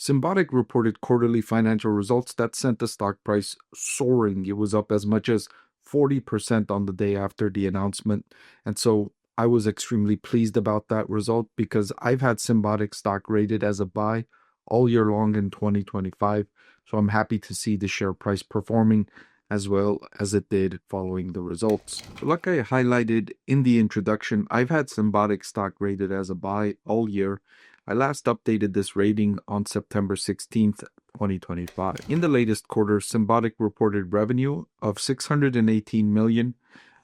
Symbotic reported quarterly financial results that sent the stock price soaring. It was up as much as 40% on the day after the announcement. And so I was extremely pleased about that result because I've had Symbotic stock rated as a buy all year long in 2025. So I'm happy to see the share price performing as well as it did following the results. So like I highlighted in the introduction, I've had Symbotic stock rated as a buy all year. I last updated this rating on September 16th, 2025. In the latest quarter, Symbotic reported revenue of $618 million,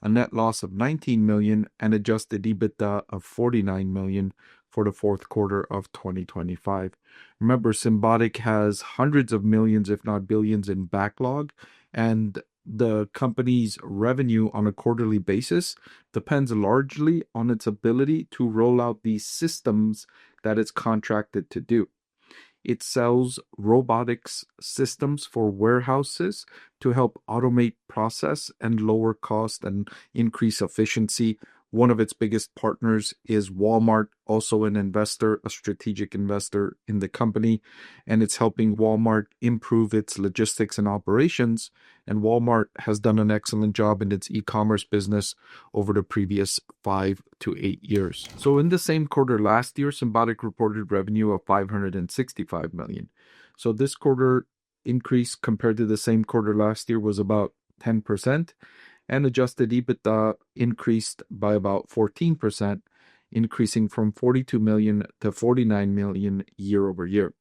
a net loss of $19 million, and adjusted EBITDA of $49 million for the fourth quarter of 2025. Remember, Symbotic has hundreds of millions, if not billions, in backlog, and the company's revenue on a quarterly basis depends largely on its ability to roll out these systems that it's contracted to do. It sells robotics systems for warehouses to help automate process and lower cost and increase efficiency. One of its biggest partners is Walmart, also an investor, a strategic investor in the company, and it's helping Walmart improve its logistics and operations. And Walmart has done an excellent job in its e-commerce business over the previous 5 to 8 years. So in the same quarter last year, Symbotic reported revenue of $565 million. So this quarter increase compared to the same quarter last year was about 10%. And adjusted EBITDA increased by about 14%, increasing from $42 million to $49 million year over year.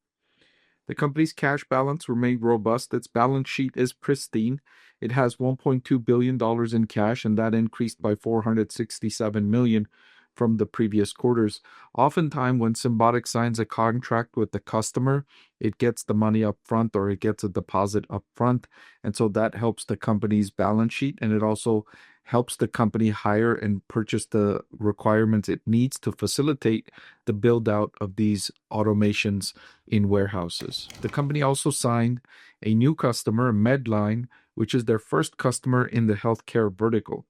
The company's cash balance remained robust. Its balance sheet is pristine. It has $1.2 billion in cash, and that increased by $467 million from the previous quarters. Oftentimes, when Symbotic signs a contract with the customer, it gets the money up front or it gets a deposit up front. And so that helps the company's balance sheet, and it also helps the company hire and purchase the requirements it needs to facilitate the build out of these automations in warehouses. The company also signed a new customer, Medline, which is their first customer in the healthcare vertical.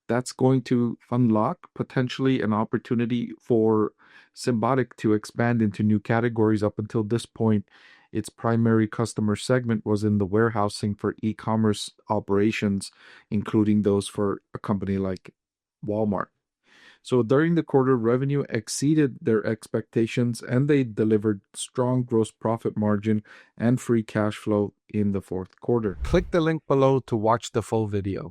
That's going to unlock potentially an opportunity for Symbotic to expand into new categories. Up until this point, its primary customer segment was in the warehousing for e-commerce operations, including those for a company like Walmart. So during the quarter, revenue exceeded their expectations and they delivered strong gross profit margin and free cash flow in the fourth quarter. Click the link below to watch the full video.